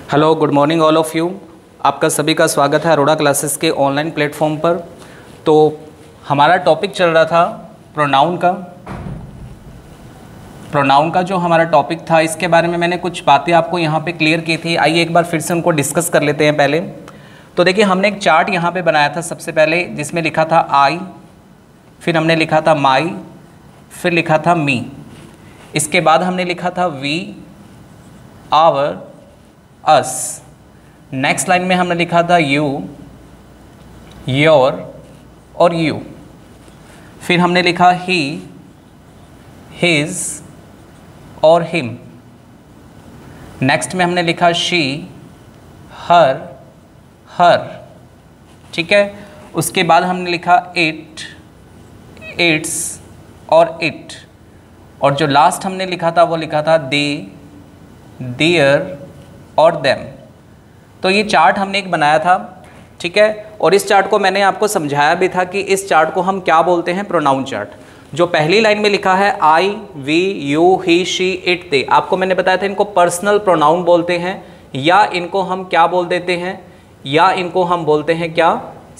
Hello, good morning all of you. आपका सभी का स्वागत है अरोड़ा क्लासेस के ऑनलाइन प्लेटफॉर्म पर। तो हमारा टॉपिक चल रहा था प्रोनाउन का जो हमारा टॉपिक था, इसके बारे में मैंने कुछ बातें आपको यहाँ पे क्लियर की थी। आइए एक बार फिर से उनको डिस्कस कर लेते हैं। पहले तो देखिए, हमने एक चार्ट यहाँ पे बनाया था सबसे पहले, जिसमें लिखा था आई, फिर हमने लिखा था माई, फिर लिखा था मी, इसके बाद हमने लिखा था we, our, us. Next line में हमने लिखा था यू, योर और यू। फिर हमने लिखा ही, हिज और हिम। नेक्स्ट में हमने लिखा शी, हर, हर। ठीक है। उसके बाद हमने लिखा इट, इट्स और इट। और जो लास्ट हमने लिखा था वो लिखा था दे, देयर और देम। तो ये चार्ट हमने एक बनाया था, ठीक है। और इस चार्ट को मैंने आपको समझाया भी था कि इस चार्ट को हम क्या बोलते हैं, प्रोनाउन चार्ट। जो पहली लाइन में लिखा है I, we, you, he, she, it, they, आपको मैंने बताया था इनको पर्सनल प्रोनाउन बोलते हैं, या इनको हम क्या बोल देते हैं, या इनको हम बोलते हैं क्या,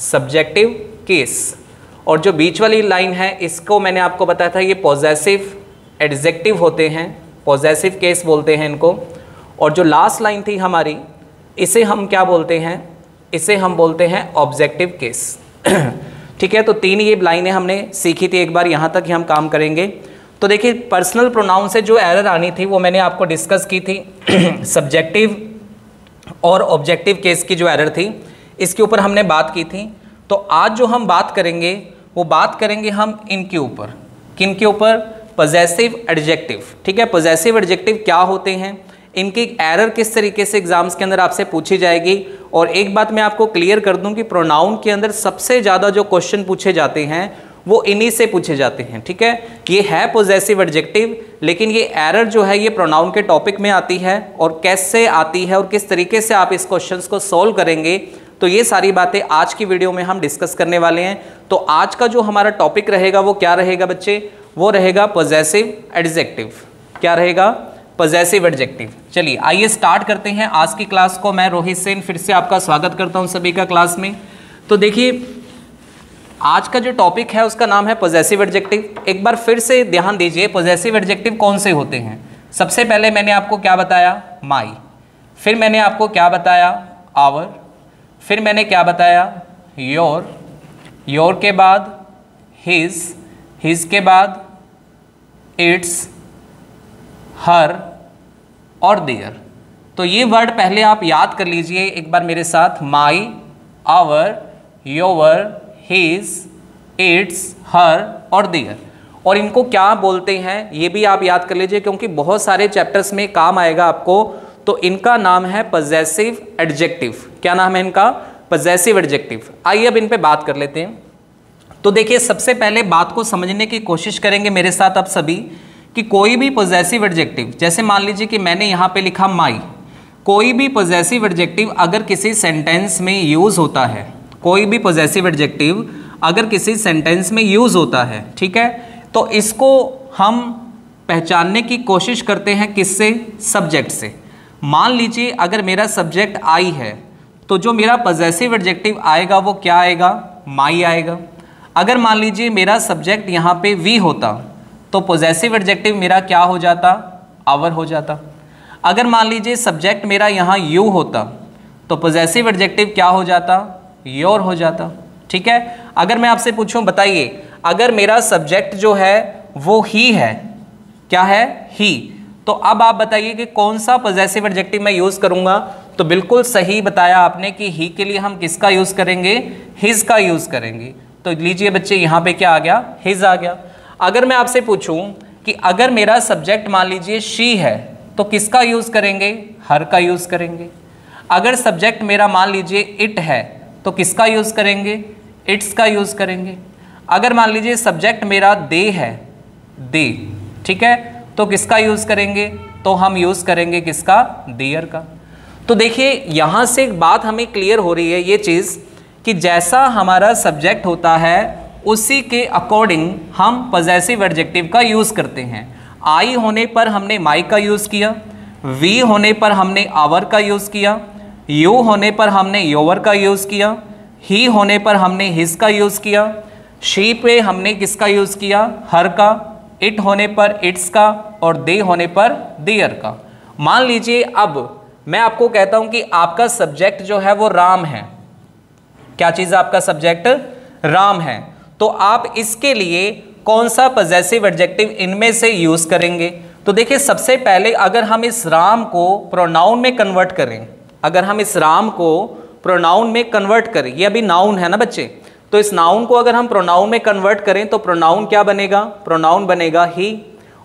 सब्जेक्टिव केस। और जो बीच वाली लाइन है इसको मैंने आपको बताया था ये पॉजेसिव एडजेक्टिव होते हैं, पॉजेसिव केस बोलते हैं इनको। और जो लास्ट लाइन थी हमारी, इसे हम क्या बोलते हैं, इसे हम बोलते हैं ऑब्जेक्टिव केस। ठीक है। तो तीन ये लाइनें हमने सीखी थी, एक बार यहाँ तक ही हम काम करेंगे। तो देखिए, पर्सनल प्रोनाउन से जो एरर आनी थी वो मैंने आपको डिस्कस की थी। सब्जेक्टिव और ऑब्जेक्टिव केस की जो एरर थी, इसके ऊपर हमने बात की थी। तो आज जो हम बात करेंगे वो बात करेंगे हम इनके ऊपर। किन के ऊपर? Possessive adjective. ठीक है। पॉजेसिव एडजेक्टिव क्या होते हैं, इनकी एरर किस तरीके से एग्जाम्स के अंदर आपसे पूछी जाएगी। और एक बात मैं आपको क्लियर कर दूं कि प्रोनाउन के अंदर सबसे ज़्यादा जो क्वेश्चन पूछे जाते हैं वो इन्हीं से पूछे जाते हैं। ठीक है। ये है पॉजेसिव एडजेक्टिव, लेकिन ये एरर जो है ये प्रोनाउन के टॉपिक में आती है। और कैसे आती है और किस तरीके से आप इस क्वेश्चन को सॉल्व करेंगे, तो ये सारी बातें आज की वीडियो में हम डिस्कस करने वाले हैं। तो आज का जो हमारा टॉपिक रहेगा वो क्या रहेगा बच्चे, वो रहेगा पॉजेसिव एडजेक्टिव। क्या रहेगा? Possessive adjective. चलिए आइए स्टार्ट करते हैं आज की क्लास को। मैं रोहित सेन फिर से आपका स्वागत करता हूं सभी का क्लास में। तो देखिए, आज का जो टॉपिक है उसका नाम है पॉजेसिव एडजेक्टिव। एक बार फिर से ध्यान दीजिए, पॉजेसिव एडजेक्टिव कौन से होते हैं। सबसे पहले मैंने आपको क्या बताया, माई। फिर मैंने आपको क्या बताया, आवर। फिर मैंने क्या बताया, योर। योर के बाद हिज, हिज के बाद इट्स, हर और देयर। तो ये वर्ड पहले आप याद कर लीजिए एक बार मेरे साथ, माई, आवर, योर, हिज, इट्स, हर और देयर। और इनको क्या बोलते हैं ये भी आप याद कर लीजिए, क्योंकि बहुत सारे चैप्टर्स में काम आएगा आपको। तो इनका नाम है पॉजेसिव एडजेक्टिव। क्या नाम है इनका? Possessive adjective. आइए अब इन पे बात कर लेते हैं। तो देखिए, सबसे पहले बात को समझने की कोशिश करेंगे मेरे साथ आप सभी, कि कोई भी पॉजेसिव एडजेक्टिव, जैसे मान लीजिए कि मैंने यहाँ पे लिखा माई, कोई भी पॉजेसिव एडजेक्टिव अगर किसी सेंटेंस में यूज़ होता है, कोई भी पॉजेसिव एडजेक्टिव अगर किसी सेंटेंस में यूज़ होता है, ठीक है, तो इसको हम पहचानने की कोशिश करते हैं किससे? सब्जेक्ट से। मान लीजिए अगर मेरा सब्जेक्ट आई है, तो जो मेरा पॉजेसिव एडजेक्टिव आएगा वो क्या आएगा? माई आएगा। अगर मान लीजिए मेरा सब्जेक्ट यहाँ पे वी होता, तो पॉजेसिव एडजेक्टिव मेरा क्या हो जाता? आवर हो जाता। अगर मान लीजिए सब्जेक्ट मेरा यहाँ यू होता, तो पॉजेसिव एडजेक्टिव क्या हो जाता? योर हो जाता। ठीक है। अगर मैं आपसे पूछूं, बताइए, अगर मेरा सब्जेक्ट जो है वो ही है, क्या है? ही, तो अब आप बताइए कि कौन सा पॉजेसिव एडजेक्टिव मैं यूज़ करूँगा। तो बिल्कुल सही बताया आपने कि ही के लिए हम किसका यूज़ करेंगे? हिज का यूज़ करेंगे। तो लीजिए बच्चे, यहाँ पे क्या आ गया? हिज आ गया। अगर मैं आपसे पूछूं कि अगर मेरा सब्जेक्ट मान लीजिए शी है, तो किसका यूज़ करेंगे? हर का यूज़ करेंगे। अगर सब्जेक्ट मेरा मान लीजिए इट है, तो किसका यूज़ करेंगे? इट्स का यूज़ करेंगे। अगर मान लीजिए सब्जेक्ट मेरा दे है, दे, ठीक है, तो किसका यूज़ करेंगे? तो हम यूज़ करेंगे किसका? देयर का। तो देखिए, यहाँ से एक बात हमें क्लियर हो रही है ये चीज़, कि जैसा हमारा सब्जेक्ट होता है उसी के अकॉर्डिंग हम पॉजेसिव एडजेक्टिव का यूज़ करते हैं। आई होने पर हमने माई का यूज़ किया, वी होने पर हमने आवर का यूज़ किया, यू होने पर हमने योवर का यूज़ किया, ही होने पर हमने हिज का यूज़ किया, शी पे हमने किसका यूज़ किया, हर का, इट होने पर इट्स का, और दे होने पर देयर का। मान लीजिए अब मैं आपको कहता हूं कि आपका सब्जेक्ट जो है वो राम है। क्या चीज़ है आपका सब्जेक्ट? राम है। तो आप इसके लिए कौन सा पॉजेसिव एडजेक्टिव इनमें से यूज करेंगे? तो देखिए सबसे पहले अगर हम इस राम को प्रोनाउन में कन्वर्ट करें, अगर हम इस राम को प्रोनाउन में कन्वर्ट करें, ये अभी नाउन है ना बच्चे, तो इस नाउन को अगर हम प्रोनाउन में कन्वर्ट करें तो प्रोनाउन क्या बनेगा? प्रोनाउन बनेगा ही।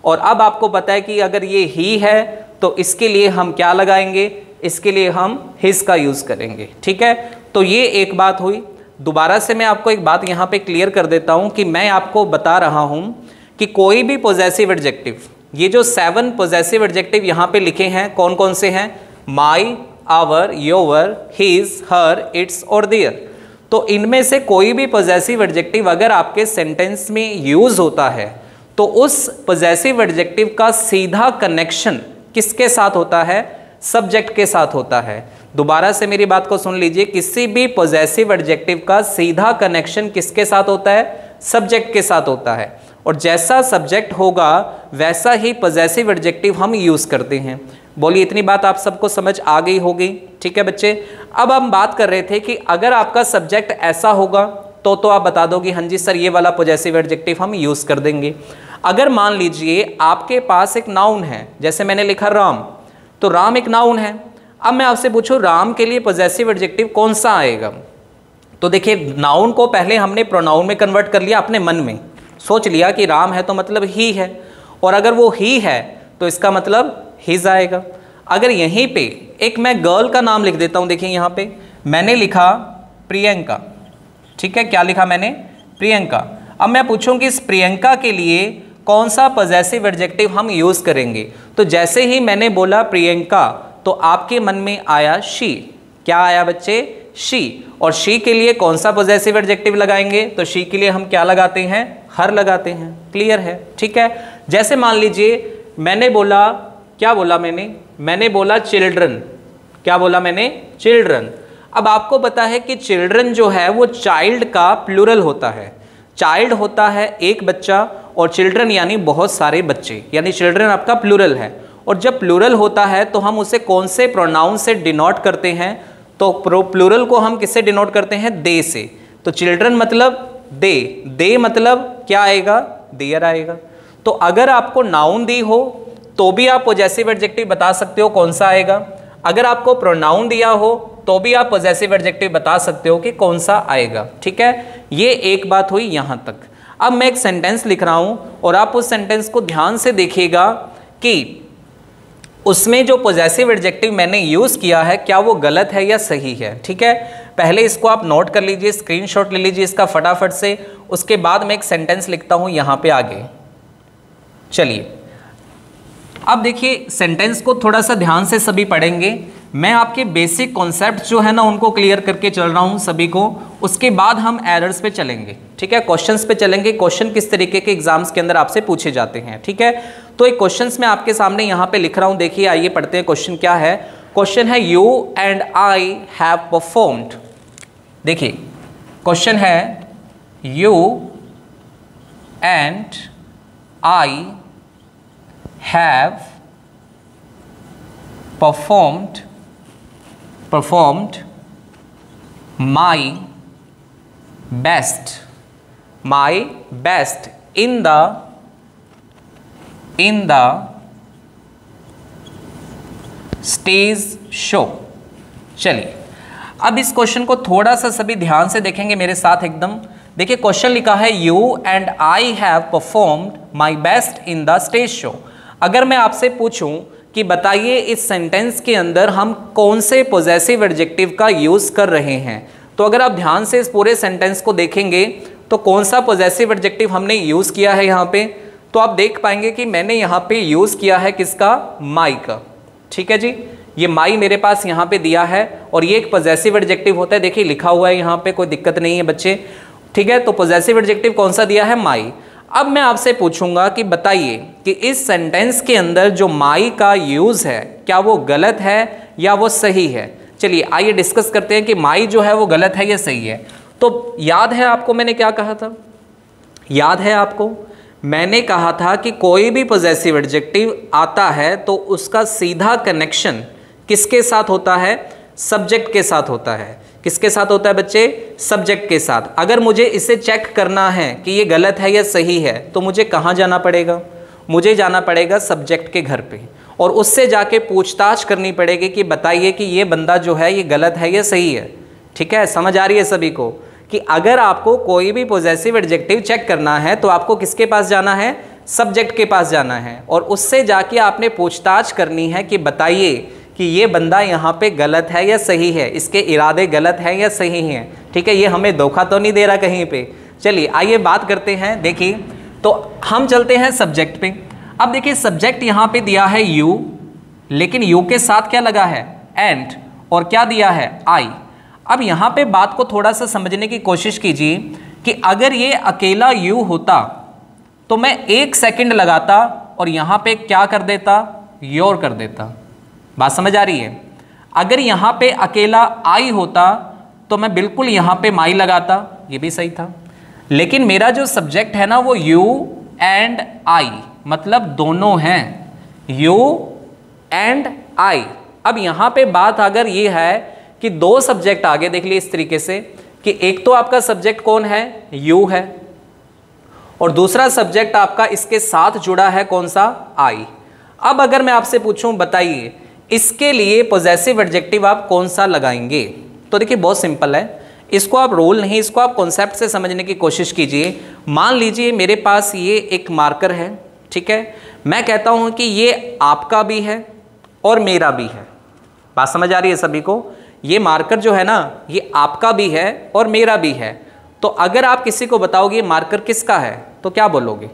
और अब आपको पता है कि अगर ये ही है तो इसके लिए हम क्या लगाएंगे? इसके लिए हम हिज का यूज करेंगे। ठीक है, तो ये एक बात हुई। दोबारा से मैं आपको एक बात यहाँ पे क्लियर कर देता हूँ कि मैं आपको बता रहा हूँ कि कोई भी पॉजेसिव एडजेक्टिव, ये जो 7 पॉजेसिव एडजेक्टिव यहाँ पे लिखे हैं कौन कौन से हैं? My, our, your, his, her, its और देयर। तो इनमें से कोई भी पॉजेसिव एडजेक्टिव अगर आपके सेंटेंस में यूज होता है तो उस पॉजेसिव एडजेक्टिव का सीधा कनेक्शन किसके साथ होता है? सब्जेक्ट के साथ होता है। दोबारा से मेरी बात को सुन लीजिए, किसी भी पॉजेसिव एडजेक्टिव का सीधा कनेक्शन किसके साथ होता है? सब्जेक्ट के साथ होता है। और जैसा सब्जेक्ट होगा वैसा ही पॉजेसिव एडजेक्टिव हम यूज करते हैं। बोलिए इतनी बात आप सबको समझ आ गई होगी? ठीक है बच्चे, अब हम बात कर रहे थे कि अगर आपका सब्जेक्ट ऐसा होगा तो आप बता दोगे हाँ जी सर ये वाला पॉजेसिव एडजेक्टिव हम यूज कर देंगे। अगर मान लीजिए आपके पास एक नाउन है, जैसे मैंने लिखा राम, तो राम एक नाउन है। अब मैं आपसे पूछूं राम के लिए पॉजेसिव एडजेक्टिव कौन सा आएगा? तो देखिए नाउन को पहले हमने प्रोनाउन में कन्वर्ट कर लिया, अपने मन में सोच लिया कि राम है तो मतलब ही है, और अगर वो ही है तो इसका मतलब हिज आएगा। अगर यहीं पे एक मैं गर्ल का नाम लिख देता हूं, देखिए यहाँ पे मैंने लिखा प्रियंका। ठीक है, क्या लिखा मैंने? प्रियंका। अब मैं पूछूं कि इस प्रियंका के लिए कौन सा पॉजेसिव एडजेक्टिव हम यूज करेंगे? तो जैसे ही मैंने बोला प्रियंका तो आपके मन में आया शी। क्या आया बच्चे? शी। और शी के लिए कौन सा पॉजेसिव एडजेक्टिव लगाएंगे? तो शी के लिए हम क्या लगाते हैं? हर लगाते हैं। क्लियर है? ठीक है, जैसे मान लीजिए मैंने बोला, क्या बोला मैंने बोला चिल्ड्रन। क्या बोला मैंने? चिल्ड्रन। अब आपको पता है कि चिल्ड्रन जो है वो चाइल्ड का प्लूरल होता है। चाइल्ड होता है एक बच्चा और चिल्ड्रन यानी बहुत सारे बच्चे, यानी चिल्ड्रन आपका प्लूरल है। और जब प्लूरल होता है तो हम उसे कौन से प्रोनाउन से डिनोट करते हैं? तो प्लूरल को हम किससे डिनोट करते हैं? दे से। तो चिल्ड्रन मतलब दे, दे मतलब क्या आएगा? देयर आएगा। तो अगर आपको नाउन दी हो तो भी आप पॉजेसिव एडजेक्टिव बता सकते हो कौन सा आएगा। अगर आपको प्रोनाउन दिया हो तो भी आप पॉजेसिव एडजेक्टिव बता सकते हो कि कौन सा आएगा। ठीक है, ये एक बात हुई यहां तक। अब मैं एक सेंटेंस लिख रहा हूं और आप उस सेंटेंस को ध्यान से देखिएगा कि उसमें जो पॉजेसिव एडजेक्टिव मैंने यूज किया है क्या वो गलत है या सही है। ठीक है, पहले इसको आप नोट कर लीजिए, स्क्रीनशॉट ले लीजिए इसका फटाफट से। उसके बाद मैं एक सेंटेंस लिखता हूं यहां पे आगे। चलिए अब देखिए सेंटेंस को थोड़ा सा ध्यान से सभी पढ़ेंगे। मैं आपके बेसिक कॉन्सेप्ट जो है ना उनको क्लियर करके चल रहा हूं सभी को। उसके बाद हम एरर्स पे चलेंगे। ठीक है, क्वेश्चंस पे चलेंगे। क्वेश्चन किस तरीके के एग्जाम्स के अंदर आपसे पूछे जाते हैं। ठीक है, तो एक क्वेश्चंस मैं आपके सामने यहाँ पे लिख रहा हूँ। देखिए आइए पढ़ते हैं क्वेश्चन क्या है। क्वेश्चन है you and I have performed. देखिए क्वेश्चन है you and I have performed my best in the stage show। चलिए अब इस क्वेश्चन को थोड़ा सा सभी ध्यान से देखेंगे मेरे साथ एकदम। देखिए क्वेश्चन लिखा है you and I have performed my best in the stage show. अगर मैं आपसे पूछूं कि बताइए इस सेंटेंस के अंदर हम कौन से पॉजेसिव एडजेक्टिव का यूज कर रहे हैं, तो अगर आप ध्यान से इस पूरे सेंटेंस को देखेंगे तो कौन सा पॉजेसिव एडजेक्टिव हमने यूज किया है यहाँ पे, तो आप देख पाएंगे कि मैंने यहाँ पे यूज किया है किसका? माई का। ठीक है जी, ये माई मेरे पास यहाँ पे दिया है और ये एक पॉजेसिव एडजेक्टिव होता है। देखिए लिखा हुआ है यहाँ पे, कोई दिक्कत नहीं है बच्चे। ठीक है, तो पॉजेसिव एडजेक्टिव कौन सा दिया है? माई। अब मैं आपसे पूछूंगा कि बताइए कि इस सेंटेंस के अंदर जो माई का यूज है क्या वो गलत है या वो सही है। चलिए आइए डिस्कस करते हैं कि माई जो है वो गलत है या सही है। तो याद है आपको मैंने क्या कहा था, याद है आपको मैंने कहा था कि कोई भी पॉजेसिव एडजेक्टिव आता है तो उसका सीधा कनेक्शन किसके साथ होता है, सब्जेक्ट के साथ होता है। किसके साथ होता है बच्चे, सब्जेक्ट के साथ। अगर मुझे इसे चेक करना है कि ये गलत है या सही है तो मुझे कहाँ जाना पड़ेगा, मुझे जाना पड़ेगा सब्जेक्ट के घर पे और उससे जाके पूछताछ करनी पड़ेगी कि बताइए कि ये बंदा जो है ये गलत है या सही है। ठीक है, समझ आ रही है सभी को कि अगर आपको कोई भी पॉजेसिव एडजेक्टिव चेक करना है तो आपको किसके पास जाना है, सब्जेक्ट के पास जाना है और उससे जाके आपने पूछताछ करनी है कि बताइए कि ये बंदा यहाँ पे गलत है या सही है, इसके इरादे गलत हैं या सही हैं। ठीक है, ये हमें धोखा तो नहीं दे रहा कहीं पे। चलिए आइए बात करते हैं। देखिए तो हम चलते हैं सब्जेक्ट पे। अब देखिए सब्जेक्ट यहाँ पे दिया है यू, लेकिन यू के साथ क्या लगा है, एंड, और क्या दिया है, आई। अब यहाँ पे बात को थोड़ा सा समझने की कोशिश कीजिए कि अगर ये अकेला यू होता तो मैं 1 सेकंड लगाता और यहाँ पे क्या कर देता, योर कर देता। बात समझ आ रही है। अगर यहाँ पे अकेला आई होता तो मैं बिल्कुल यहाँ पे माई लगाता, ये भी सही था। लेकिन मेरा जो सब्जेक्ट है ना वो यू एंड आई, मतलब दोनों हैं, यू एंड आई। अब यहाँ पे बात अगर ये है कि 2 सब्जेक्ट आगे देख लिए इस तरीके से कि एक तो आपका सब्जेक्ट कौन है, यू है, और दूसरा सब्जेक्ट आपका इसके साथ जुड़ा है कौन सा, आई। अब अगर मैं आपसे पूछूं बताइए इसके लिए पॉजेसिव एडजेक्टिव आप कौन सा लगाएंगे, तो देखिए बहुत सिंपल है। इसको आप रोल नहीं, इसको आप कॉन्सेप्ट से समझने की कोशिश कीजिए। मान लीजिए मेरे पास ये एक मार्कर है, ठीक है, मैं कहता हूं कि ये आपका भी है और मेरा भी है। बात समझ आ रही है सभी को। ये मार्कर जो है ना ये आपका भी है और मेरा भी है। तो अगर आप किसी को बताओगे मार्कर किसका है तो क्या बोलोगे,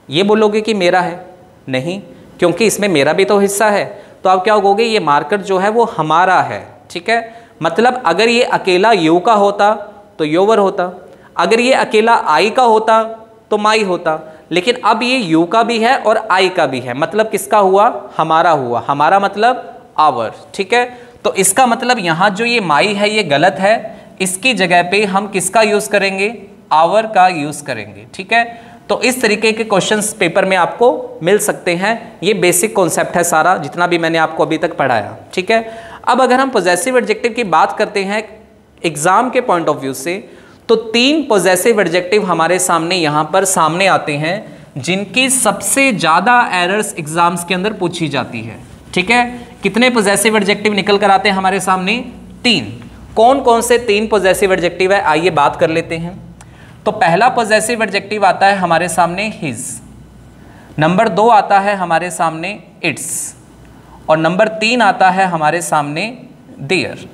ये बोलोगे कि मेरा है? नहीं, क्योंकि इसमें मेरा भी तो हिस्सा है। तो आप क्या कहोगे, ये मार्कर जो है वो हमारा है। ठीक है, मतलब अगर ये अकेला यू का होता तो योवर होता, अगर ये अकेला आई का होता तो माई होता, लेकिन अब ये यू का भी है और आई का भी है, मतलब किसका हुआ, हमारा हुआ। हमारा मतलब आवर। ठीक है, तो इसका मतलब यहाँ जो ये माई है ये गलत है, इसकी जगह पे हम किसका यूज करेंगे, आवर का यूज करेंगे। ठीक है, तो इस तरीके के क्वेश्चंस पेपर में आपको मिल सकते हैं। ये बेसिक कॉन्सेप्ट है सारा जितना भी मैंने आपको अभी तक पढ़ाया। ठीक है, अब अगर हम पॉजेसिव एडजेक्टिव की बात करते हैं एग्जाम के पॉइंट ऑफ व्यू से, तो 3 पॉजेसिव एडजेक्टिव हमारे सामने यहाँ पर सामने आते हैं जिनकी सबसे ज़्यादा एरर्स एग्जाम्स के अंदर पूछी जाती है। ठीक है, कितने पॉजेसिव एडजेक्टिव निकल कर आते हैं हमारे सामने, 3। कौन कौन से 3 पॉजेसिव एडजेक्टिव है, आइए बात कर लेते हैं। तो पहला पॉजेसिव एडजेक्टिव आता है हमारे सामने हिज, नंबर 2 आता है हमारे सामने इट्स, और नंबर 3 आता है हमारे सामने देयर।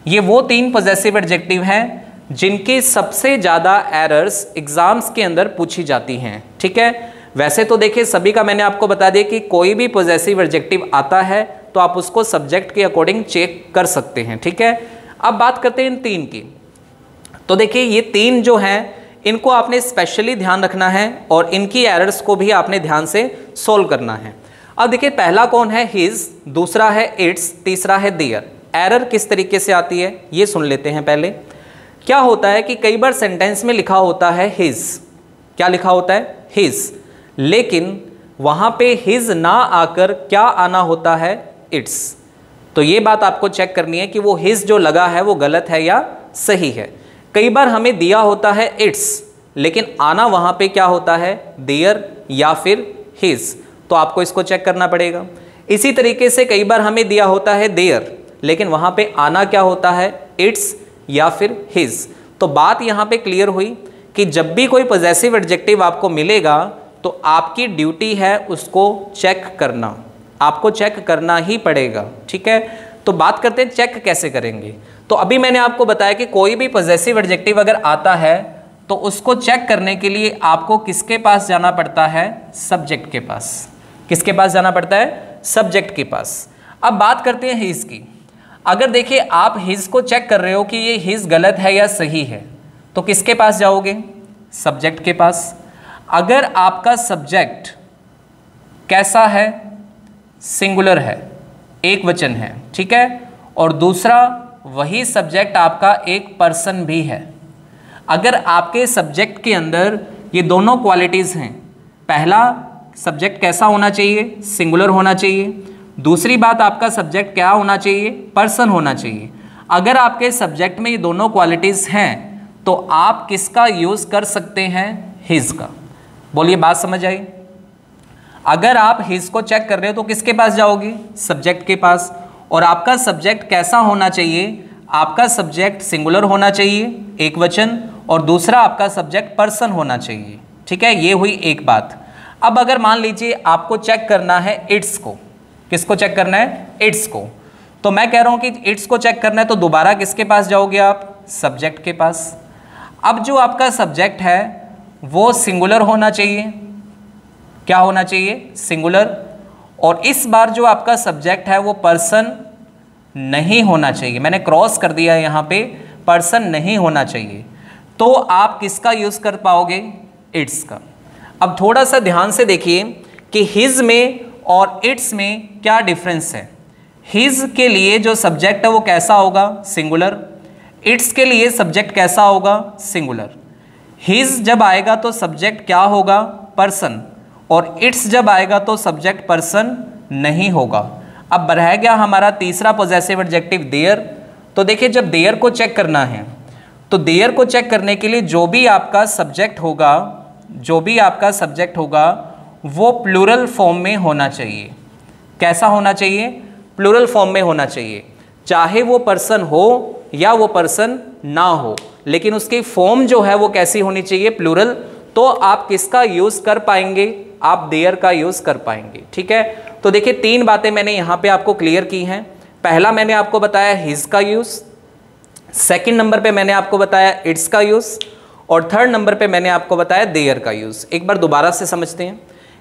ये वो 3 पॉजेसिव एडजेक्टिव हैं जिनकी सबसे ज़्यादा एरर्स एग्जाम्स के अंदर पूछी जाती हैं। ठीक है, वैसे तो देखिए सभी का मैंने आपको बता दिया कि कोई भी पॉजेसिव एडजेक्टिव आता है तो आप उसको सब्जेक्ट के अकॉर्डिंग चेक कर सकते हैं। ठीक है, अब बात करते हैं इन 3 की। तो देखिए ये 3 जो हैं इनको आपने स्पेशली ध्यान रखना है और इनकी एरर्स को भी आपने ध्यान से सोल्व करना है। अब देखिए पहला कौन है, हिज, दूसरा है इट्स, तीसरा है देयर। एरर किस तरीके से आती है ये सुन लेते हैं पहले। क्या होता है कि कई बार सेंटेंस में लिखा होता है हिज, क्या लिखा होता है, हिज, लेकिन वहाँ पे हिज ना आकर क्या आना होता है, इट्स। तो ये बात आपको चेक करनी है कि वो हिज जो लगा है वो गलत है या सही है। कई बार हमें दिया होता है इट्स लेकिन आना वहाँ पे क्या होता है, देयर या फिर हिज, तो आपको इसको चेक करना पड़ेगा। इसी तरीके से कई बार हमें दिया होता है देयर लेकिन वहाँ पे आना क्या होता है, इट्स या फिर हिज। तो बात यहाँ पे क्लियर हुई कि जब भी कोई पॉजेसिव एडजेक्टिव आपको मिलेगा तो आपकी ड्यूटी है उसको चेक करना, आपको चेक करना ही पड़ेगा। ठीक है, तो बात करते हैं चेक कैसे करेंगे। तो अभी मैंने आपको बताया कि कोई भी पॉजेसिव एडजेक्टिव अगर आता है तो उसको चेक करने के लिए आपको किसके पास जाना पड़ता है, सब्जेक्ट के पास। किसके पास जाना पड़ता है, सब्जेक्ट के पास। अब बात करते हैं हिज की। अगर देखिए आप हिज को चेक कर रहे हो कि ये हिज गलत है या सही है तो किसके पास जाओगे, सब्जेक्ट के पास। अगर आपका सब्जेक्ट कैसा है, सिंगुलर है, एक वचन है, ठीक है, और दूसरा वही सब्जेक्ट आपका एक पर्सन भी है, अगर आपके सब्जेक्ट के अंदर ये दोनों क्वालिटीज़ हैं, पहला सब्जेक्ट कैसा होना चाहिए, सिंगुलर होना चाहिए, दूसरी बात आपका सब्जेक्ट क्या होना चाहिए, पर्सन होना चाहिए। अगर आपके सब्जेक्ट में ये दोनों क्वालिटीज़ हैं तो आप किसका यूज़ कर सकते हैं, हिज का। बोलिए बात समझ आई। अगर आप हिज को चेक कर रहे हो तो किसके पास जाओगे, सब्जेक्ट के पास। और आपका सब्जेक्ट कैसा होना चाहिए, आपका सब्जेक्ट सिंगुलर होना चाहिए, एक वचन, और दूसरा आपका सब्जेक्ट पर्सन होना चाहिए, ठीक है। ये हुई एक बात। अब अगर मान लीजिए आपको चेक करना है इट्स को, किसको चेक करना है, इट्स को, तो मैं कह रहा हूं कि इट्स को चेक करना है तो दोबारा किसके पास जाओगे आप, सब्जेक्ट के पास। अब जो आपका सब्जेक्ट है वो सिंगुलर होना चाहिए, क्या होना चाहिए, सिंगुलर, और इस बार जो आपका सब्जेक्ट है वो पर्सन नहीं होना चाहिए, मैंने क्रॉस कर दिया है यहाँ पे, पर्सन नहीं होना चाहिए। तो आप किसका यूज़ कर पाओगे, इट्स का। अब थोड़ा सा ध्यान से देखिए कि हिज में और इट्स में क्या डिफरेंस है। हिज के लिए जो सब्जेक्ट है वो कैसा होगा, सिंगुलर, इट्स के लिए सब्जेक्ट कैसा होगा, सिंगुलर। हिज जब आएगा तो सब्जेक्ट क्या होगा, पर्सन, और इट्स जब आएगा तो सब्जेक्ट पर्सन नहीं होगा। अब रह गया हमारा तीसरा पॉजेसिव एडजेक्टिव देयर। तो देखिए जब देयर को चेक करना है तो देयर को चेक करने के लिए जो भी आपका सब्जेक्ट होगा, जो भी आपका सब्जेक्ट होगा वो प्लूरल फॉर्म में होना चाहिए। कैसा होना चाहिए, प्लूरल फॉर्म में होना चाहिए, चाहे वो पर्सन हो या वो पर्सन ना हो, लेकिन उसकी फॉर्म जो है वो कैसी होनी चाहिए, प्लूरल। तो आप किसका यूज़ कर पाएंगे, आप देयर का यूज़ कर पाएंगे, ठीक है। तो देखिए तीन बातें मैंने यहाँ पे आपको क्लियर की हैं। पहला मैंने आपको बताया हिज का यूज़, सेकंड नंबर पे मैंने आपको बताया इट्स का यूज़, और थर्ड नंबर पे मैंने आपको बताया देयर का यूज़। एक बार दोबारा से समझते हैं।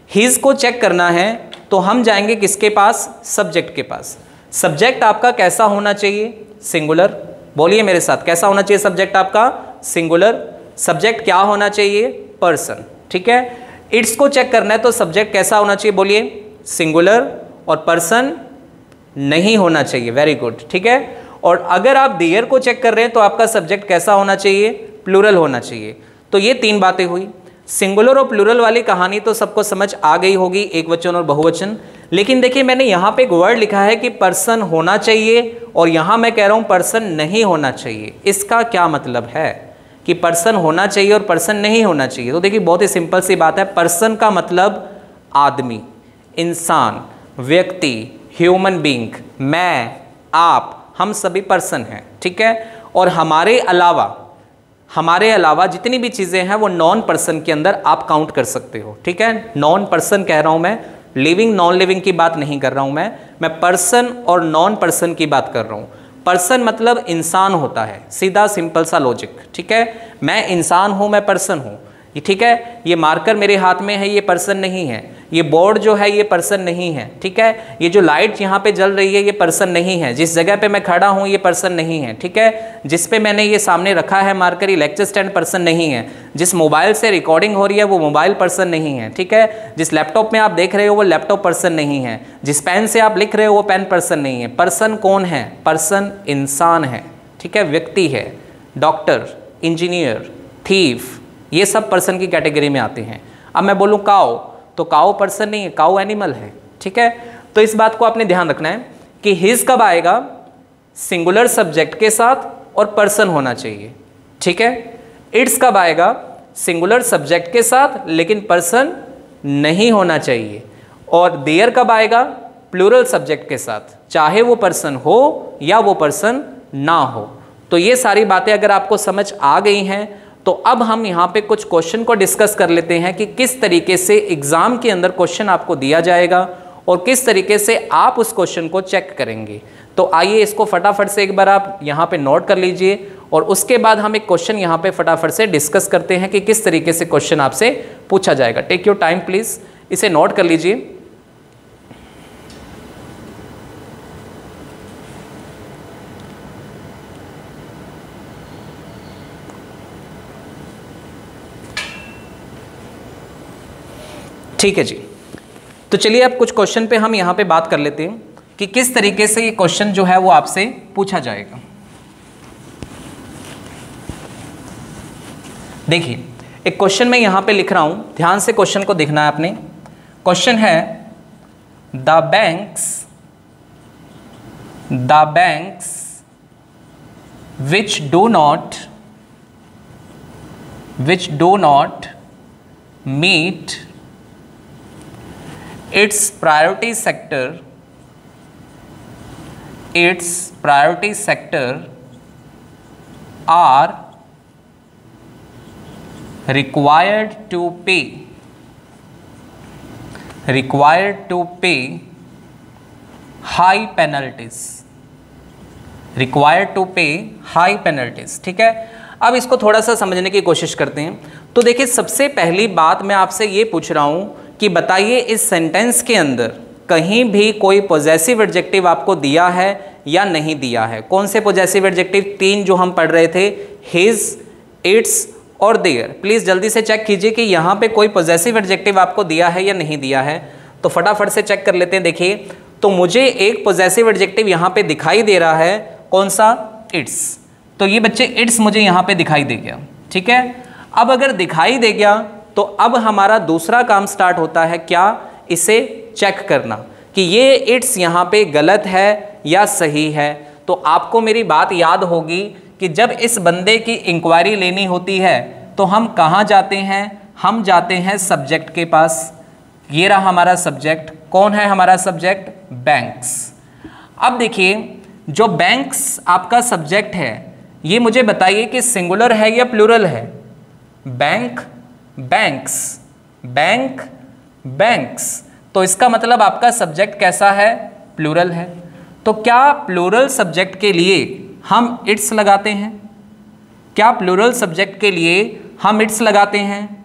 हिज को चेक करना है तो हम जाएंगे किसके पास, सब्जेक्ट के पास। सब्जेक्ट आपका कैसा होना चाहिए, सिंगुलर। बोलिए मेरे साथ, कैसा होना चाहिए सब्जेक्ट आपका, सिंगुलर। सब्जेक्ट क्या होना चाहिए, पर्सन, ठीक है। इट्स को चेक करना है तो सब्जेक्ट कैसा होना चाहिए, बोलिए, सिंगुलर, और पर्सन नहीं होना चाहिए, वेरी गुड, ठीक है। और अगर आप देयर को चेक कर रहे हैं तो आपका सब्जेक्ट कैसा होना चाहिए, प्लूरल होना चाहिए। तो ये तीन बातें हुई। सिंगुलर और प्लूरल वाली कहानी तो सबको समझ आ गई होगी, एक वचन और बहुवचन। लेकिन देखिए मैंने यहाँ पे एक वर्ड लिखा है कि पर्सन होना चाहिए, और यहाँ मैं कह रहा हूँ पर्सन नहीं होना चाहिए। इसका क्या मतलब है कि पर्सन होना चाहिए और पर्सन नहीं होना चाहिए। तो देखिए बहुत ही सिंपल सी बात है। पर्सन का मतलब आदमी, इंसान, व्यक्ति, ह्यूमन बीइंग, मैं, आप, हम सभी पर्सन हैं, ठीक है। और हमारे अलावा जितनी भी चीज़ें हैं वो नॉन पर्सन के अंदर आप काउंट कर सकते हो, ठीक है। नॉन पर्सन कह रहा हूँ मैं, लिविंग नॉन लिविंग की बात नहीं कर रहा हूँ मैं पर्सन और नॉन पर्सन की बात कर रहा हूँ। पर्सन मतलब इंसान होता है, सीधा सिंपल सा लॉजिक, ठीक है। मैं इंसान हूँ, मैं पर्सन हूँ, ठीक है। ये मार्कर मेरे हाथ में है, ये पर्सन नहीं है। ये बोर्ड जो है ये पर्सन नहीं है, ठीक है। ये जो लाइट यहाँ पे जल रही है ये पर्सन नहीं है। जिस जगह पे मैं खड़ा हूँ ये पर्सन नहीं है, ठीक है। जिस पे मैंने ये सामने रखा है मार्कर, ये लेक्चर स्टैंड पर्सन नहीं है। जिस मोबाइल से रिकॉर्डिंग हो रही है वो मोबाइल पर्सन नहीं है, ठीक है। जिस लैपटॉप में आप देख रहे हो वो लैपटॉप पर्सन नहीं है। जिस पेन से आप लिख रहे हो वो पेन पर्सन नहीं है। पर्सन कौन है, पर्सन इंसान है, ठीक है, व्यक्ति है। डॉक्टर, इंजीनियर, थीफ, ये सब पर्सन की कैटेगरी में आते हैं। अब मैं बोलूँ काऊ, तो काऊ पर्सन नहीं है, काऊ एनिमल है, ठीक है। तो इस बात को आपने ध्यान रखना है कि हिज कब आएगा, सिंगुलर सब्जेक्ट के साथ और पर्सन होना चाहिए, ठीक है। इट्स कब आएगा, सिंगुलर सब्जेक्ट के साथ लेकिन पर्सन नहीं होना चाहिए। और देयर कब आएगा, प्लूरल सब्जेक्ट के साथ, चाहे वो पर्सन हो या वो पर्सन ना हो। तो ये सारी बातें अगर आपको समझ आ गई हैं तो अब हम यहाँ पे कुछ क्वेश्चन को डिस्कस कर लेते हैं कि किस तरीके से एग्जाम के अंदर क्वेश्चन आपको दिया जाएगा और किस तरीके से आप उस क्वेश्चन को चेक करेंगे। तो आइए इसको फटाफट से एक बार आप यहाँ पे नोट कर लीजिए और उसके बाद हम एक क्वेश्चन यहाँ पे फटाफट से डिस्कस करते हैं कि किस तरीके से क्वेश्चन आपसे पूछा जाएगा। टेक योर टाइम प्लीज़, इसे नोट कर लीजिए। ठीक है जी। तो चलिए अब कुछ क्वेश्चन पे हम यहाँ पे बात कर लेते हैं कि किस तरीके से ये क्वेश्चन जो है वो आपसे पूछा जाएगा। देखिए एक क्वेश्चन मैं यहाँ पे लिख रहा हूँ, ध्यान से क्वेश्चन को देखना है आपने। क्वेश्चन है the banks which do not meet its priority sector are required to pay high penalties। ठीक है, अब इसको थोड़ा सा समझने की कोशिश करते हैं। तो देखिए सबसे पहली बात मैं आपसे ये पूछ रहा हूं कि बताइए इस सेंटेंस के अंदर कहीं भी कोई पॉजेसिव एडजेक्टिव आपको दिया है या नहीं दिया है। कौन से पॉजेसिव एडजेक्टिव? 3 जो हम पढ़ रहे थे, हिज, इट्स और देयर। प्लीज जल्दी से चेक कीजिए कि यहाँ पे कोई पॉजेसिव एडजेक्टिव आपको दिया है या नहीं दिया है। तो फटाफट से चेक कर लेते हैं। देखिए तो मुझे एक पॉजेसिव एडजेक्टिव यहाँ पे दिखाई दे रहा है, कौन सा? इट्स। तो ये बच्चे इट्स मुझे यहाँ पे दिखाई दे गया। ठीक है, अब अगर दिखाई दे गया तो अब हमारा दूसरा काम स्टार्ट होता है, क्या? इसे चेक करना कि ये इट्स यहाँ पे गलत है या सही है। तो आपको मेरी बात याद होगी कि जब इस बंदे की इंक्वायरी लेनी होती है तो हम कहाँ जाते हैं? हम जाते हैं सब्जेक्ट के पास। ये रहा हमारा सब्जेक्ट। कौन है हमारा सब्जेक्ट? बैंक्स। अब देखिए जो बैंक्स आपका सब्जेक्ट है, ये मुझे बताइए कि सिंगुलर है या प्लूरल है? Bank, banks, bank, banks. तो इसका मतलब आपका सब्जेक्ट कैसा है? प्लूरल है। तो क्या प्लूरल सब्जेक्ट के लिए हम इट्स लगाते हैं? क्या प्लूरल सब्जेक्ट के लिए हम इट्स लगाते हैं?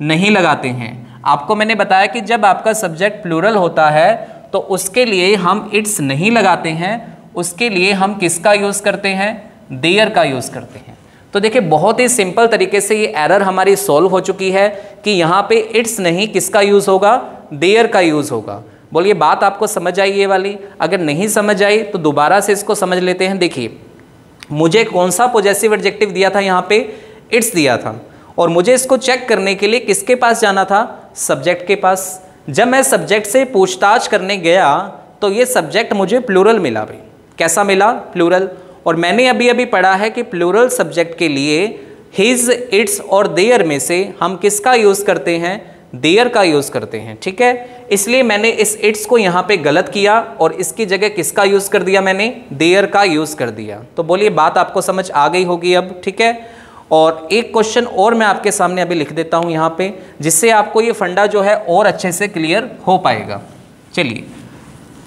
नहीं लगाते हैं। आपको मैंने बताया कि जब आपका सब्जेक्ट प्लूरल होता है तो उसके लिए हम इट्स नहीं लगाते हैं, उसके लिए हम किसका यूज़ करते हैं? देयर का यूज़ करते हैं। तो देखिए बहुत ही सिंपल तरीके से ये एरर हमारी सॉल्व हो चुकी है कि यहाँ पे इट्स नहीं, किसका यूज़ होगा? देयर का यूज़ होगा। बोलिए बात आपको समझ आई ये वाली? अगर नहीं समझ आई तो दोबारा से इसको समझ लेते हैं। देखिए मुझे कौन सा पॉजेसिव एडजेक्टिव दिया था? यहाँ पे इट्स दिया था, और मुझे इसको चेक करने के लिए किसके पास जाना था? सब्जेक्ट के पास। जब मैं सब्जेक्ट से पूछताछ करने गया तो ये सब्जेक्ट मुझे प्लूरल मिला। भाई कैसा मिला? प्लूरल। और मैंने अभी अभी पढ़ा है कि प्लूरल सब्जेक्ट के लिए हिज, इट्स और देयर में से हम किसका यूज़ करते हैं? देयर का यूज़ करते हैं। ठीक है, इसलिए मैंने इस इट्स को यहाँ पे गलत किया और इसकी जगह किसका यूज़ कर दिया? मैंने देयर का यूज़ कर दिया। तो बोलिए बात आपको समझ आ गई होगी अब। ठीक है, और एक क्वेश्चन और मैं आपके सामने अभी लिख देता हूँ यहाँ पे, जिससे आपको ये फंडा जो है और अच्छे से क्लियर हो पाएगा। चलिए,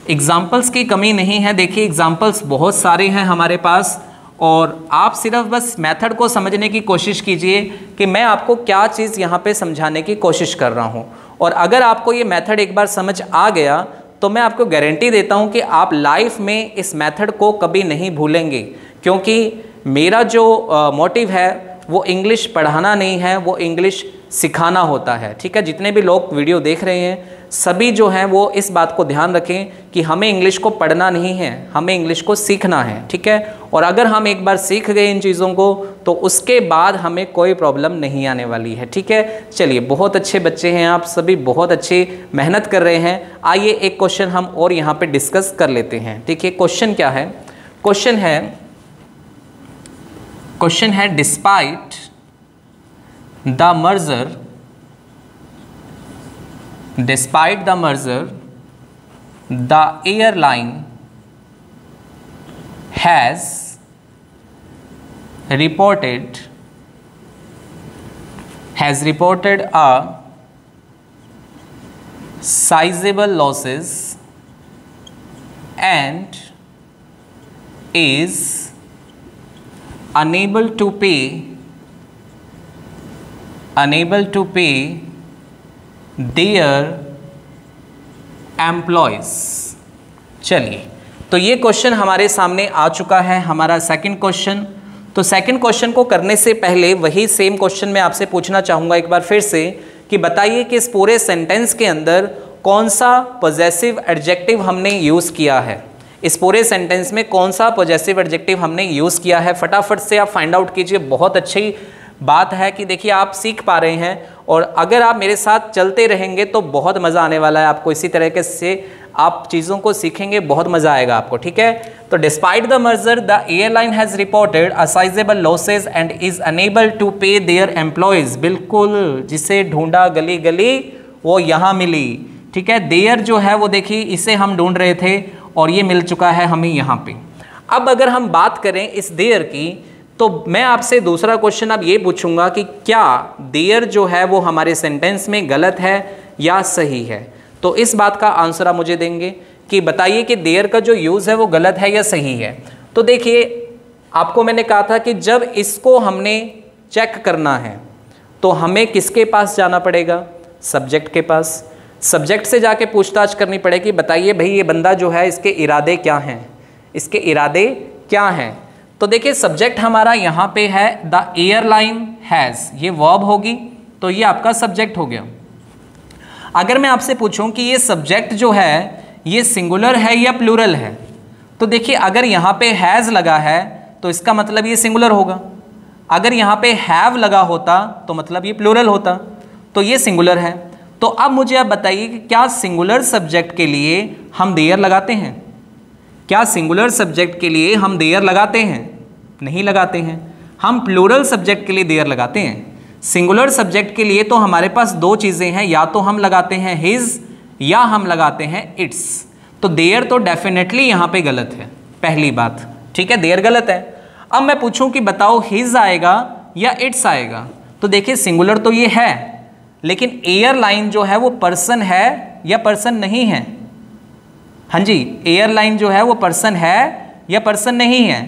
एग्जाम्पल्स की कमी नहीं है। देखिए एग्जाम्पल्स बहुत सारे हैं हमारे पास, और आप सिर्फ बस मेथड को समझने की कोशिश कीजिए कि मैं आपको क्या चीज़ यहाँ पे समझाने की कोशिश कर रहा हूँ। और अगर आपको ये मेथड एक बार समझ आ गया तो मैं आपको गारंटी देता हूँ कि आप लाइफ में इस मेथड को कभी नहीं भूलेंगे, क्योंकि मेरा जो मोटिव है वो इंग्लिश पढ़ाना नहीं है, वो इंग्लिश सिखाना होता है। ठीक है, जितने भी लोग वीडियो देख रहे हैं सभी जो हैं वो इस बात को ध्यान रखें कि हमें इंग्लिश को पढ़ना नहीं है, हमें इंग्लिश को सीखना है। ठीक है, और अगर हम एक बार सीख गए इन चीज़ों को तो उसके बाद हमें कोई प्रॉब्लम नहीं आने वाली है। ठीक है, चलिए बहुत अच्छे बच्चे हैं आप सभी, बहुत अच्छे मेहनत कर रहे हैं। आइए एक क्वेश्चन हम और यहाँ पे डिस्कस कर लेते हैं। देखिए क्वेश्चन क्या है? क्वेश्चन है despite the merger, the airline has reported a sizable losses and is unable to pay their employees. चलिए, तो ये क्वेश्चन हमारे सामने आ चुका है, हमारा सेकंड क्वेश्चन। तो सेकंड क्वेश्चन को करने से पहले वही सेम क्वेश्चन मैं आपसे पूछना चाहूँगा एक बार फिर से कि बताइए कि इस पूरे सेंटेंस के अंदर कौन सा पॉजेसिव एडजेक्टिव हमने यूज़ किया है, इस पूरे सेंटेंस में कौन सा पॉजेसिव एडजेक्टिव हमने यूज़ किया है। फटाफट से आप फाइंड आउट कीजिए। बहुत अच्छी बात है कि देखिए आप सीख पा रहे हैं, और अगर आप मेरे साथ चलते रहेंगे तो बहुत मज़ा आने वाला है आपको। इसी तरीके से आप चीज़ों को सीखेंगे, बहुत मज़ा आएगा आपको, ठीक है। तो despite the merger the airline has reported a sizable losses and is unable to pay their employees. बिल्कुल, जिसे ढूंढा गली गली वो यहाँ मिली, ठीक है। देयर जो है वो देखिए इसे हम ढूंढ रहे थे और ये मिल चुका है हमें यहाँ पे। अब अगर हम बात करें इस देयर की, तो मैं आपसे दूसरा क्वेश्चन अब ये पूछूंगा कि क्या देयर जो है वो हमारे सेंटेंस में गलत है या सही है। तो इस बात का आंसर आप मुझे देंगे कि बताइए कि देयर का जो यूज़ है वो गलत है या सही है। तो देखिए आपको मैंने कहा था कि जब इसको हमने चेक करना है तो हमें किसके पास जाना पड़ेगा, सब्जेक्ट के पास। सब्जेक्ट से जाके पूछताछ करनी पड़ेगी, बताइए भाई ये बंदा जो है इसके इरादे क्या हैं, इसके इरादे क्या हैं। तो देखिए सब्जेक्ट हमारा यहाँ पे है द एयरलाइन हैज़, ये वर्ब होगी तो ये आपका सब्जेक्ट हो गया। अगर मैं आपसे पूछूं कि ये सब्जेक्ट जो है ये सिंगुलर है या प्लूरल है, तो देखिए अगर यहाँ पे हैज़ लगा है तो इसका मतलब ये सिंगुलर होगा। अगर यहाँ पे हैव लगा होता तो मतलब ये प्लूरल होता, तो ये सिंगुलर है। तो अब मुझे आप बताइए कि क्या सिंगुलर सब्जेक्ट के लिए हम देयर लगाते हैं? क्या सिंगुलर सब्जेक्ट के लिए हम देयर लगाते हैं? नहीं लगाते हैं। हम प्लूरल सब्जेक्ट के लिए देयर लगाते हैं। सिंगुलर सब्जेक्ट के लिए तो हमारे पास दो चीज़ें हैं, या तो हम लगाते हैं हिज या हम लगाते हैं इट्स। तो देयर तो डेफिनेटली यहाँ पे गलत है, पहली बात, ठीक है, देयर गलत है। अब मैं पूछूं कि बताओ हिज आएगा या इट्स आएगा, तो देखिए सिंगुलर तो ये है, लेकिन एयरलाइन जो है वो पर्सन है या पर्सन नहीं है? हाँ जी, एयरलाइन जो है वो पर्सन है या पर्सन नहीं है?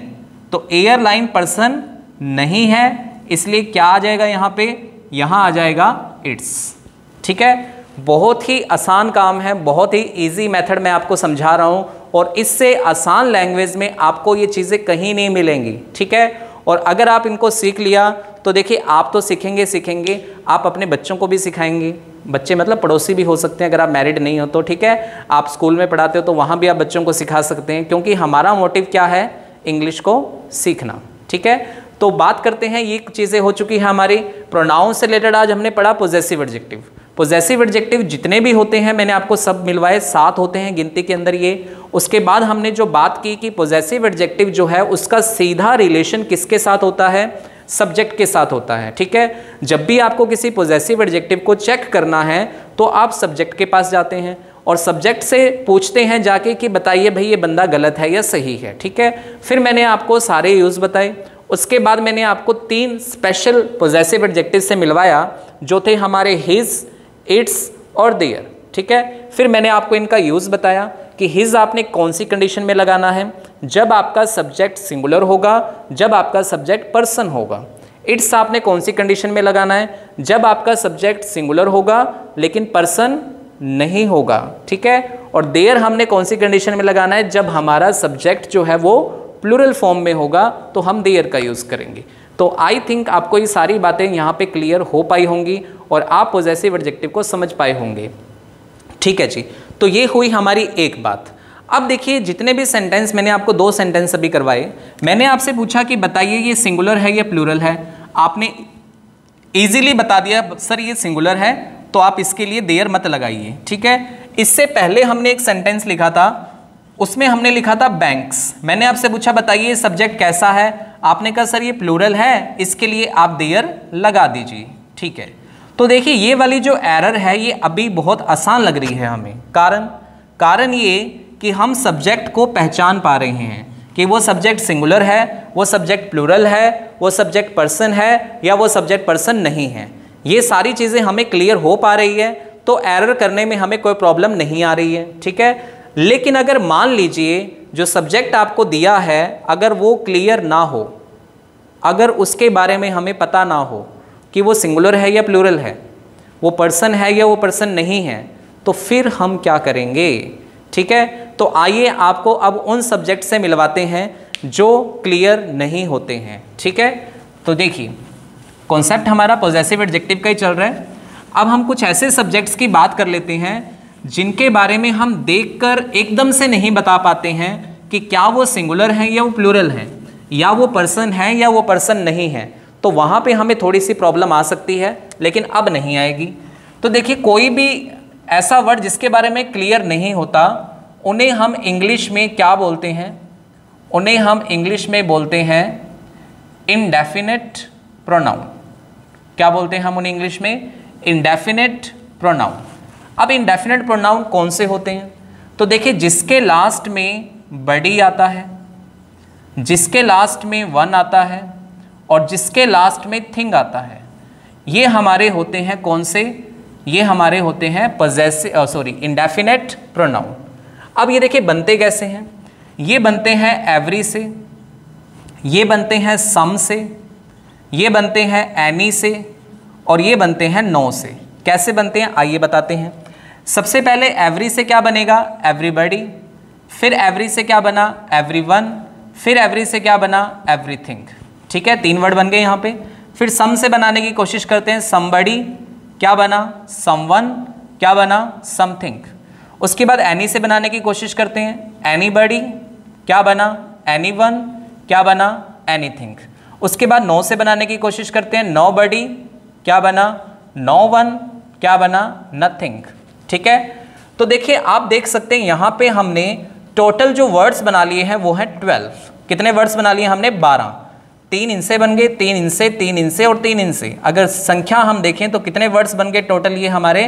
तो एयरलाइन पर्सन नहीं है, इसलिए क्या आ जाएगा यहाँ पे? यहाँ आ जाएगा इट्स, ठीक है। बहुत ही आसान काम है, बहुत ही इजी मेथड मैं आपको समझा रहा हूँ, और इससे आसान लैंग्वेज में आपको ये चीज़ें कहीं नहीं मिलेंगी, ठीक है। और अगर आप इनको सीख लिया तो देखिए आप तो सीखेंगे, आप अपने बच्चों को भी सिखाएंगे। बच्चे मतलब पड़ोसी भी हो सकते हैं, अगर आप मैरिड नहीं हो तो, ठीक है। आप स्कूल में पढ़ाते हो तो वहाँ भी आप बच्चों को सिखा सकते हैं, क्योंकि हमारा मोटिव क्या है? इंग्लिश को सीखना, ठीक है। तो बात करते हैं, ये चीज़ें हो चुकी है हमारी प्रोनाउन से रिलेटेड। आज हमने पढ़ा पॉजेसिव एडजेक्टिव। पॉजेसिव एडजेक्टिव जितने भी होते हैं मैंने आपको सब मिलवाए, 7 होते हैं गिनती के अंदर ये। उसके बाद हमने जो बात की कि पॉजेसिव एडजेक्टिव जो है उसका सीधा रिलेशन किसके साथ होता है? सब्जेक्ट के साथ होता है, ठीक है। जब भी आपको किसी पॉजेसिव एडजेक्टिव को चेक करना है तो आप सब्जेक्ट के पास जाते हैं और सब्जेक्ट से पूछते हैं जाके कि बताइए भाई ये बंदा गलत है या सही है, ठीक है। फिर मैंने आपको सारे यूज़ बताए। उसके बाद मैंने आपको 3 स्पेशल पॉजेसिव एडजेक्टिव से मिलवाया, जो थे हमारे हिज, इट्स और देयर, ठीक है। फिर मैंने आपको इनका यूज़ बताया कि हिज आपने कौन सी कंडीशन में लगाना है? जब आपका सब्जेक्ट सिंगुलर होगा, जब आपका सब्जेक्ट पर्सन होगा। इट्स आपने कौन सी कंडीशन में लगाना है? जब आपका सब्जेक्ट सिंगुलर होगा लेकिन पर्सन नहीं होगा, ठीक है। और देयर हमने कौन सी कंडीशन में लगाना है? जब हमारा सब्जेक्ट जो है वो प्लूरल फॉर्म में होगा तो हम देयर का यूज़ करेंगे। तो आई थिंक आपको ये सारी बातें यहाँ पे क्लियर हो पाई होंगी और आप पॉजेसिव एडजेक्टिव को समझ पाए होंगे, ठीक है जी। तो ये हुई हमारी एक बात। अब देखिए जितने भी सेंटेंस, मैंने आपको 2 सेंटेंस अभी करवाए। मैंने आपसे पूछा कि बताइए ये सिंगुलर है या प्लूरल है। आपने इजीली बता दिया सर ये सिंगुलर है, तो आप इसके लिए देयर मत लगाइए, ठीक है। इससे पहले हमने एक सेंटेंस लिखा था, उसमें हमने लिखा था बैंक्स। मैंने आपसे पूछा बताइए सब्जेक्ट कैसा है, आपने कहा सर ये प्लूरल है, इसके लिए आप देयर लगा दीजिए, ठीक है। तो देखिए ये वाली जो एरर है ये अभी बहुत आसान लग रही है हमें। कारण ये कि हम सब्जेक्ट को पहचान पा रहे हैं कि वो सब्जेक्ट सिंगुलर है, वो सब्जेक्ट प्लूरल है, वो सब्जेक्ट पर्सन है या वो सब्जेक्ट पर्सन नहीं है। ये सारी चीज़ें हमें क्लियर हो पा रही है, तो एरर करने में हमें कोई प्रॉब्लम नहीं आ रही है, ठीक है। लेकिन अगर मान लीजिए जो सब्जेक्ट आपको दिया है अगर वो क्लियर ना हो, अगर उसके बारे में हमें पता ना हो कि वो सिंगुलर है या प्लूरल है, वो पर्सन है या वो पर्सन नहीं है, तो फिर हम क्या करेंगे, ठीक है। तो आइए आपको अब उन सब्जेक्ट से मिलवाते हैं जो क्लियर नहीं होते हैं, ठीक है। तो देखिए कॉन्सेप्ट हमारा पॉजेसिव एडजेक्टिव का ही चल रहा है। अब हम कुछ ऐसे सब्जेक्ट्स की बात कर लेते हैं जिनके बारे में हम देखकर एकदम से नहीं बता पाते हैं कि क्या वो सिंगुलर है या वो प्लूरल है, या वो पर्सन है या वो पर्सन नहीं है। तो वहाँ पे हमें थोड़ी सी प्रॉब्लम आ सकती है, लेकिन अब नहीं आएगी। तो देखिए, कोई भी ऐसा वर्ड जिसके बारे में क्लियर नहीं होता, उन्हें हम इंग्लिश में क्या बोलते हैं? उन्हें हम इंग्लिश में बोलते हैं इंडेफिनिट प्रोनाउन। क्या बोलते हैं हम उन्हें इंग्लिश में? Indefinite pronoun. अब इंडेफिनिट प्रोनाउन कौन से होते हैं? तो देखिए, जिसके लास्ट में बडी आता है, जिसके लास्ट में वन आता है और जिसके लास्ट में थिंग आता है, ये हमारे होते हैं कौन से? ये हमारे होते हैं पॉजेसिव इंडेफिनिट प्रोनाउन। अब ये देखिए बनते कैसे हैं? ये बनते हैं एवरी से, ये बनते हैं सम से, ये बनते हैं एनी से और ये बनते हैं नो से। कैसे बनते हैं आइए बताते हैं। सबसे पहले एवरी से क्या बनेगा? एवरीबॉडी। फिर एवरी से क्या बना? एवरीवन। फिर एवरी से क्या बना? एवरीथिंग। ठीक है, 3 वर्ड बन गए यहाँ पे। फिर सम से बनाने की कोशिश करते हैं। समबडी क्या बना? समवन। क्या बना? समथिंग। उसके बाद एनी से बनाने की कोशिश करते हैं। एनीबडी क्या बना? एनीवन। क्या बना? एनीथिंग। उसके बाद नो से बनाने की कोशिश करते हैं। नोबडी क्या बना? No one. क्या बना? नथिंग। ठीक है, तो देखिए आप देख सकते हैं यहाँ पे हमने टोटल जो वर्ड्स बना लिए हैं वो हैं 12। कितने वर्ड्स बना लिए हमने? 12। 3 इनसे बन गए, 3 इनसे, 3 इनसे और 3 इनसे। अगर संख्या हम देखें तो कितने वर्ड्स बन गए टोटल? ये हमारे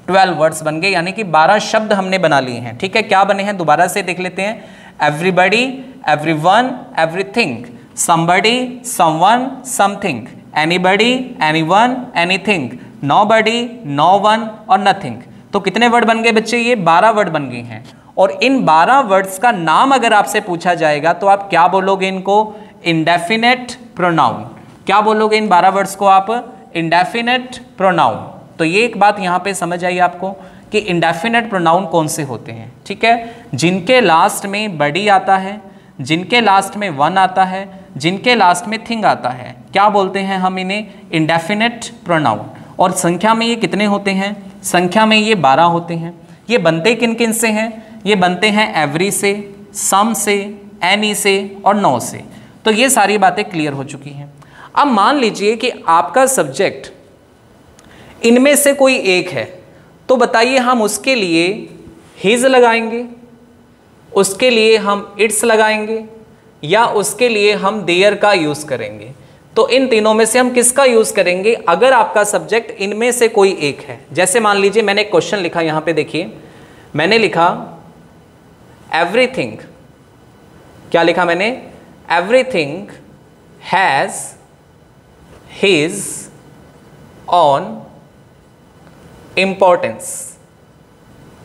12 वर्ड्स बन गए, यानी कि 12 शब्द हमने बना लिए हैं। ठीक है, क्या बने हैं दोबारा से देख लेते हैं। Everybody, everyone, everything, somebody, someone, something, anybody, anyone, anything, nobody, no one और नथिंग। तो कितने वर्ड बन गए बच्चे? ये 12 वर्ड बन गए हैं। और इन 12 वर्ड्स का नाम अगर आपसे पूछा जाएगा तो आप क्या बोलोगे इनको? Indefinite pronoun. क्या बोलोगे इन 12 वर्ड्स को आप? Indefinite pronoun. तो ये एक बात यहाँ पे समझ आई आपको कि इंडेफिनिट प्रोनाउन कौन से होते हैं। ठीक है, जिनके लास्ट में बडी आता है, जिनके लास्ट में वन आता है, जिनके लास्ट में थिंग आता है, क्या बोलते हैं हम इन्हें? Indefinite pronoun. और संख्या में ये कितने होते हैं? संख्या में ये 12 होते हैं। ये बनते किन किन से हैं? ये बनते हैं एवरी से, सम से, एनी से और नो से। तो ये सारी बातें क्लियर हो चुकी हैं। अब मान लीजिए कि आपका सब्जेक्ट इनमें से कोई एक है, तो बताइए हम उसके लिए हिज लगाएंगे, उसके लिए हम इट्स लगाएंगे या उसके लिए हम देयर का यूज़ करेंगे? तो इन तीनों में से हम किसका यूज़ करेंगे अगर आपका सब्जेक्ट इनमें से कोई एक है? जैसे मान लीजिए मैंने एक क्वेश्चन लिखा, यहाँ पे देखिए मैंने लिखा एवरीथिंग। क्या लिखा मैंने? Everything has his on importance.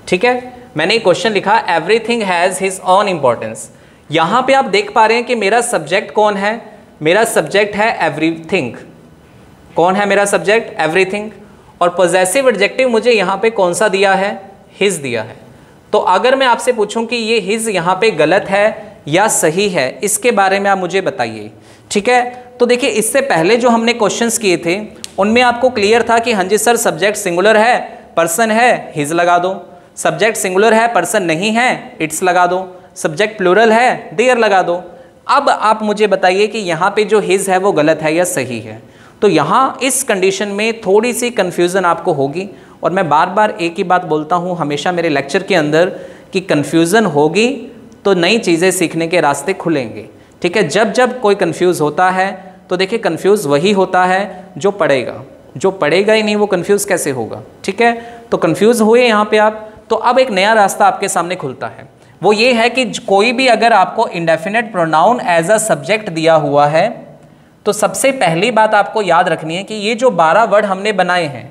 ठीक है, मैंने एक क्वेश्चन लिखा everything has his on importance. यहाँ पे आप देख पा रहे हैं कि मेरा सब्जेक्ट कौन है? मेरा सब्जेक्ट है एवरीथिंग। कौन है मेरा सब्जेक्ट? एवरीथिंग। और पॉजेसिव एडजेक्टिव मुझे यहाँ पे कौन सा दिया है? हिज दिया है। तो अगर मैं आपसे पूछूं कि ये हिज यहाँ पे गलत है या सही है, इसके बारे में आप मुझे बताइए। ठीक है, तो देखिए इससे पहले जो हमने क्वेश्चंस किए थे उनमें आपको क्लियर था कि हाँ जी सर, सब्जेक्ट सिंगुलर है, पर्सन है, हिज लगा दो। सब्जेक्ट सिंगुलर है, पर्सन नहीं है, इट्स लगा दो। सब्जेक्ट प्लूरल है, देयर लगा दो। अब आप मुझे बताइए कि यहाँ पे जो हिज है वो गलत है या सही है। तो यहाँ इस कंडीशन में थोड़ी सी कन्फ्यूज़न आपको होगी, और मैं बार बार एक ही बात बोलता हूँ हमेशा मेरे लेक्चर के अंदर कि कन्फ्यूज़न होगी तो नई चीज़ें सीखने के रास्ते खुलेंगे। ठीक है, जब जब कोई कन्फ्यूज़ होता है तो देखिए कन्फ्यूज़ वही होता है जो पढ़ेगा, जो पढ़ेगा ही नहीं वो कन्फ्यूज़ कैसे होगा। ठीक है, तो कन्फ्यूज़ हुए यहाँ पे आप, तो अब एक नया रास्ता आपके सामने खुलता है। वो ये है कि कोई भी अगर आपको indefinite pronoun as a subject दिया हुआ है तो सबसे पहली बात आपको याद रखनी है कि ये जो 12 वर्ड हमने बनाए हैं,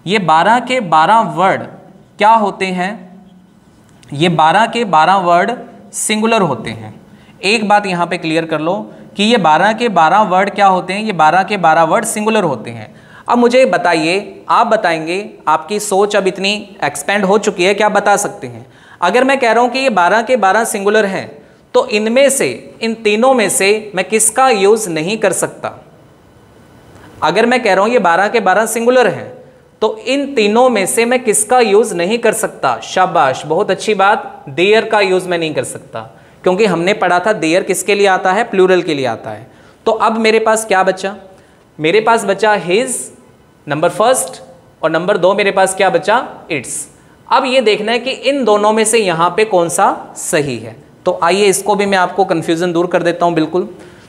ये 12 के 12 वर्ड क्या होते हैं? ये 12 के 12 वर्ड सिंगुलर होते हैं। एक बात यहाँ पे क्लियर कर लो कि ये 12 के 12 वर्ड क्या होते हैं? ये 12 के 12 वर्ड सिंगुलर होते हैं। अब मुझे बताइए, आप बताएंगे, आपकी सोच अब इतनी एक्सपेंड हो चुकी है कि आप बता सकते हैं। अगर मैं कह रहा हूँ कि ये 12 के 12 सिंगुलर हैं तो इनमें से, इन तीनों में से मैं किसका यूज़ नहीं कर सकता? अगर मैं कह रहा हूँ ये 12 के 12 सिंगुलर हैं तो इन तीनों में से मैं किसका यूज नहीं कर सकता? शाबाश, बहुत अच्छी बात, देयर का यूज मैं नहीं कर सकता, क्योंकि हमने पढ़ा था देयर किसके लिए आता है? प्लूरल के लिए आता है। तो अब मेरे पास क्या बचा? मेरे पास बचा हिज नंबर फर्स्ट, और नंबर 2 मेरे पास क्या बचा? इट्स। अब ये देखना है कि इन दोनों में से यहां पे कौन सा सही है। तो आइए इसको भी मैं आपको कंफ्यूजन दूर कर देता हूं बिल्कुल।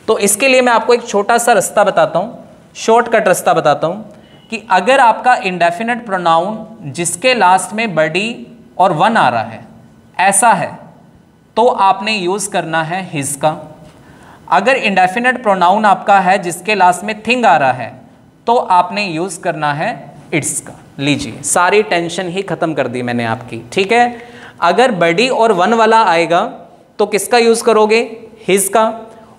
तो इसके लिए मैं आपको एक छोटा सा रास्ता बताता हूं, शॉर्टकट रास्ता बताता हूं, कि अगर आपका इंडेफिनेट प्रोनाउन जिसके लास्ट में बडी और वन आ रहा है ऐसा है तो आपने यूज करना है हिज का। अगर इंडेफिनेट प्रोनाउन आपका है जिसके लास्ट में थिंग आ रहा है तो आपने यूज करना है इट्स का। लीजिए, सारी टेंशन ही खत्म कर दी मैंने आपकी, ठीक है। अगर बडी और वन वाला आएगा तो किसका यूज करोगे? हिज का।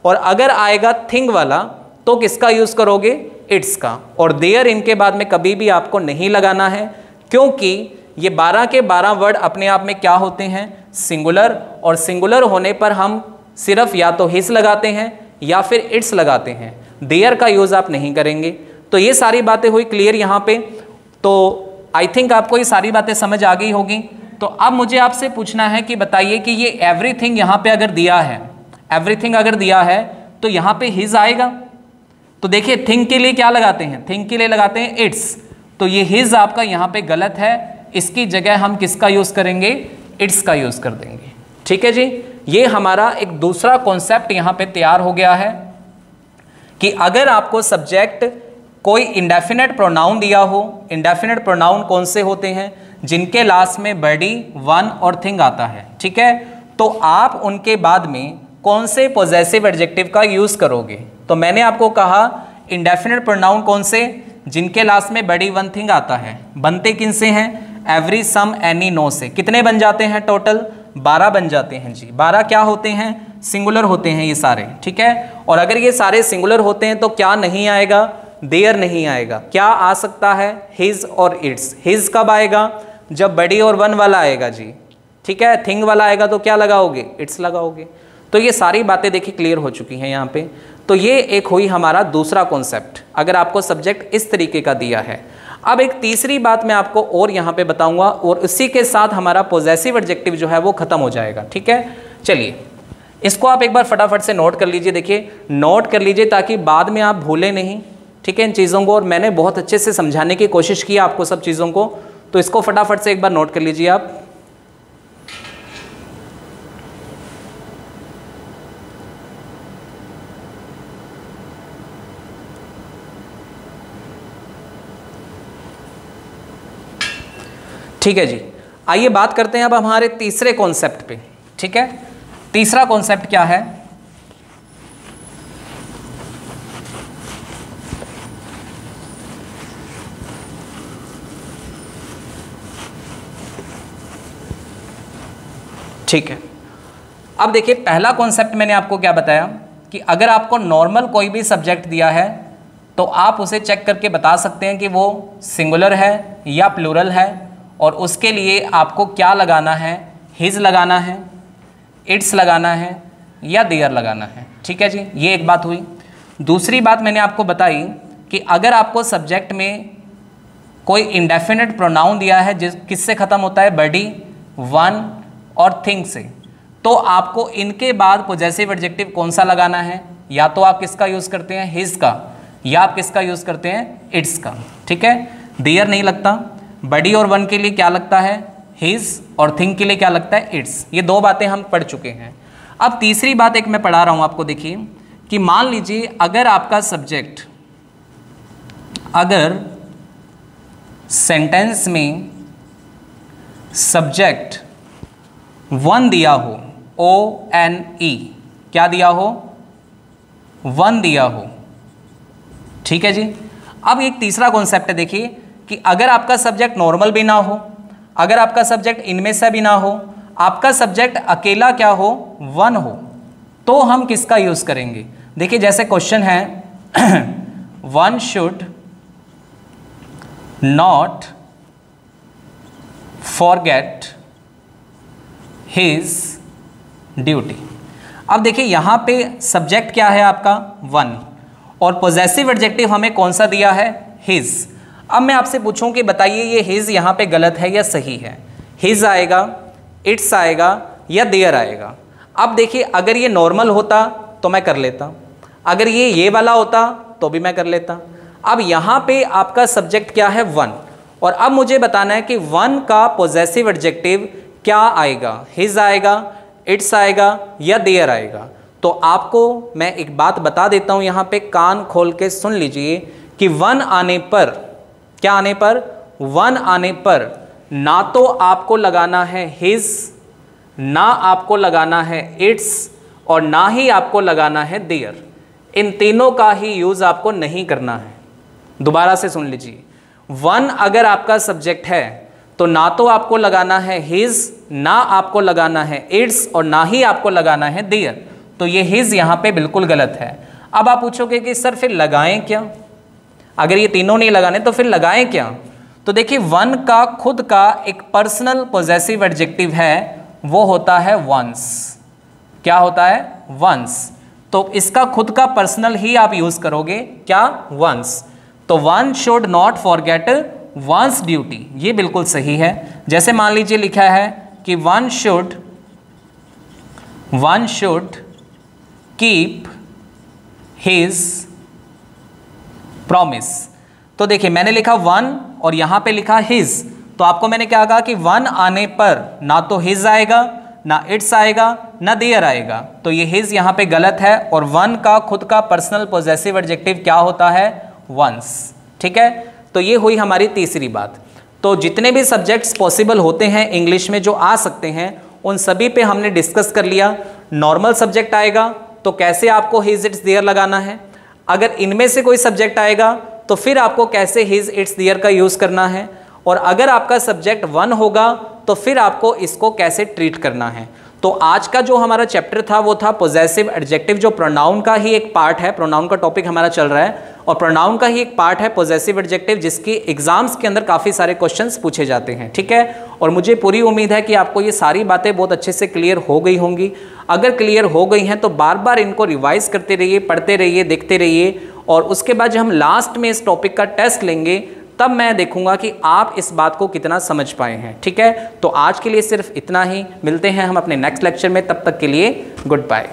और अगर आएगा थिंग वाला तो किसका यूज करोगे? इट्स का। और देयर इनके बाद में कभी भी आपको नहीं लगाना है, क्योंकि ये 12 के 12 वर्ड अपने आप में क्या होते हैं? सिंगुलर। और सिंगुलर होने पर हम सिर्फ या तो हिज लगाते हैं या फिर इट्स लगाते हैं, देयर का यूज आप नहीं करेंगे। तो ये सारी बातें हुई क्लियर यहाँ पे। तो आई थिंक आपको ये सारी बातें समझ आ गई होगी। तो अब मुझे आपसे पूछना है कि बताइए कि ये एवरीथिंग यहाँ पे अगर दिया है, एवरीथिंग अगर दिया है तो यहाँ पे हिज आएगा। तो देखिए, थिंग के लिए क्या लगाते हैं? थिंग के लिए लगाते हैं इट्स। तो ये हिज आपका यहाँ पे गलत है, इसकी जगह हम किसका यूज करेंगे? इट्स का यूज कर देंगे। ठीक है जी, ये हमारा एक दूसरा कॉन्सेप्ट यहाँ पे तैयार हो गया है कि अगर आपको सब्जेक्ट कोई इंडेफिनेट प्रोनाउन दिया हो, इंडेफिनेट प्रोनाउन कौन से होते हैं? जिनके लास्ट में बडी, वन और थिंग आता है, ठीक है। तो आप उनके बाद में कौन से पॉजेसिव एडजेक्टिव का यूज करोगे? तो मैंने आपको कहा इंडेफिनेट प्रोनाउन कौन से? जिनके लास्ट में बडी, वन, थिंग आता है। बनते किन से हैं? एवरी, सम, एनी, नो से। कितने बन जाते हैं टोटल? 12 बन जाते हैं जी। 12 क्या होते हैं? सिंगुलर होते हैं ये सारे, ठीक है। और अगर ये सारे सिंगुलर होते हैं तो क्या नहीं आएगा? देयर नहीं आएगा। क्या आ सकता है? हिज और इट्स। हिज कब आएगा? जब बडी और वन वाला आएगा जी, ठीक है। थिंग वाला आएगा तो क्या लगाओगे? इट्स लगाओगे। तो ये सारी बातें देखिए क्लियर हो चुकी हैं यहाँ पे। तो ये एक हुई हमारा दूसरा कॉन्सेप्ट, अगर आपको सब्जेक्ट इस तरीके का दिया है। अब एक तीसरी बात मैं आपको और यहाँ पे बताऊंगा, और उसी के साथ हमारा पॉजेसिव एडजेक्टिव जो है वो खत्म हो जाएगा, ठीक है। चलिए, इसको आप एक बार फटाफट से नोट कर लीजिए। देखिए, नोट कर लीजिए ताकि बाद में आप भूलें नहीं, ठीक है, इन चीज़ों को। और मैंने बहुत अच्छे से समझाने की कोशिश की आपको सब चीज़ों को, तो इसको फटाफट से एक बार नोट कर लीजिए आप। ठीक है जी, आइए बात करते हैं अब हमारे तीसरे कॉन्सेप्ट पे, ठीक है। तीसरा कॉन्सेप्ट क्या है? ठीक है, अब देखिए, पहला कॉन्सेप्ट मैंने आपको क्या बताया कि अगर आपको नॉर्मल कोई भी सब्जेक्ट दिया है तो आप उसे चेक करके बता सकते हैं कि वो सिंगुलर है या प्लूरल है, और उसके लिए आपको क्या लगाना है? हिज लगाना है, इट्स लगाना है या देयर लगाना है, ठीक है जी। ये एक बात हुई। दूसरी बात मैंने आपको बताई कि अगर आपको सब्जेक्ट में कोई इंडेफिनेट प्रोनाउन दिया है जिस किससे ख़त्म होता है? बडी, वन और थिंग से, तो आपको इनके बाद पॉजेसिव एडजेक्टिव कौन सा लगाना है? या तो आप किसका यूज़ करते हैं? हिज का, या आप किसका यूज़ करते हैं? इट्स का, ठीक है। देयर नहीं लगता। बडी और वन के लिए क्या लगता है? हिज, और थिंग के लिए क्या लगता है? इट्स। ये दो बातें हम पढ़ चुके हैं। अब तीसरी बात एक मैं पढ़ा रहा हूँ आपको। देखिए कि मान लीजिए अगर आपका सब्जेक्ट, अगर सेंटेंस में सब्जेक्ट वन दिया हो, ONE, क्या दिया हो? वन दिया हो, ठीक है जी। अब एक तीसरा कॉन्सेप्ट है, देखिए कि अगर आपका सब्जेक्ट नॉर्मल भी ना हो, अगर आपका सब्जेक्ट इनमें से भी ना हो, आपका सब्जेक्ट अकेला क्या हो? वन हो, तो हम किसका यूज करेंगे? देखिए जैसे क्वेश्चन है one should not forget his duty. अब देखिए यहां पे सब्जेक्ट क्या है आपका? वन, और पॉजेसिव एडजेक्टिव हमें कौन सा दिया है? हिज। अब मैं आपसे पूछूं कि बताइए ये हिज यहाँ पे गलत है या सही है? हिज आएगा, इट्स आएगा या देयर आएगा? अब देखिए, अगर ये नॉर्मल होता तो मैं कर लेता, अगर ये वाला होता तो भी मैं कर लेता। अब यहाँ पे आपका सब्जेक्ट क्या है? वन। और अब मुझे बताना है कि वन का पॉजेसिव एडजेक्टिव क्या आएगा? हिज आएगा, इट्स आएगा या देयर आएगा? तो आपको मैं एक बात बता देता हूँ, यहाँ पे कान खोल के सुन लीजिए कि वन आने पर, क्या आने पर? वन आने पर ना तो आपको लगाना है हिज, ना आपको लगाना है इट्स, और ना ही आपको लगाना है देयर। इन तीनों का ही यूज आपको नहीं करना है। दोबारा से सुन लीजिए, वन अगर आपका सब्जेक्ट है तो ना तो आपको लगाना है हिज, ना आपको लगाना है इट्स, और ना ही आपको लगाना है देयर। तो ये हिज यहाँ पे बिल्कुल गलत है। अब आप पूछोगे कि सर फिर लगाएं क्या? अगर ये तीनों नहीं लगाने तो फिर लगाएं क्या? तो देखिए, वन का खुद का एक पर्सनल पॉजेसिव एडजेक्टिव है, वो होता है वंस। क्या होता है? वंस। तो इसका खुद का पर्सनल ही आप यूज करोगे, क्या? वंस। तो one should not forget once duty, ये बिल्कुल सही है। जैसे मान लीजिए लिखा है कि one should keep his promise. तो देखिए, मैंने लिखा वन और यहां पे लिखा हिज, तो आपको मैंने क्या कहा कि वन आने पर ना तो हिज आएगा, ना इट्स आएगा, ना देयर आएगा। तो ये हिज यहाँ पे गलत है, और वन का खुद का पर्सनल पॉजेसिव एडजेक्टिव क्या होता है? वंस। ठीक है, तो ये हुई हमारी तीसरी बात। तो जितने भी सब्जेक्ट्स पॉसिबल होते हैं इंग्लिश में जो आ सकते हैं, उन सभी पे हमने डिस्कस कर लिया। नॉर्मल सब्जेक्ट आएगा तो कैसे आपको हिज इट्स देयर लगाना है, अगर इनमें से कोई सब्जेक्ट आएगा तो फिर आपको कैसे हिज इट्स देयर का यूज़ करना है, और अगर आपका सब्जेक्ट वन होगा तो फिर आपको इसको कैसे ट्रीट करना है। तो आज का जो हमारा चैप्टर था वो था पॉजेसिव एडजेक्टिव, जो प्रोनाउन का ही एक पार्ट है। प्रोनाउन का टॉपिक हमारा चल रहा है और प्रोनाउन का ही एक पार्ट है पॉजेसिव एडजेक्टिव, जिसकी एग्जाम्स के अंदर काफ़ी सारे क्वेश्चंस पूछे जाते हैं। ठीक है, और मुझे पूरी उम्मीद है कि आपको ये सारी बातें बहुत अच्छे से क्लियर हो गई होंगी। अगर क्लियर हो गई हैं तो बार बार इनको रिवाइज करते रहिए, पढ़ते रहिए, देखते रहिए, और उसके बाद जब हम लास्ट में इस टॉपिक का टेस्ट लेंगे तब मैं देखूंगा कि आप इस बात को कितना समझ पाए हैं। ठीक है, तो आज के लिए सिर्फ इतना ही। मिलते हैं हम अपने नेक्स्ट लेक्चर में, तब तक के लिए गुड बाय।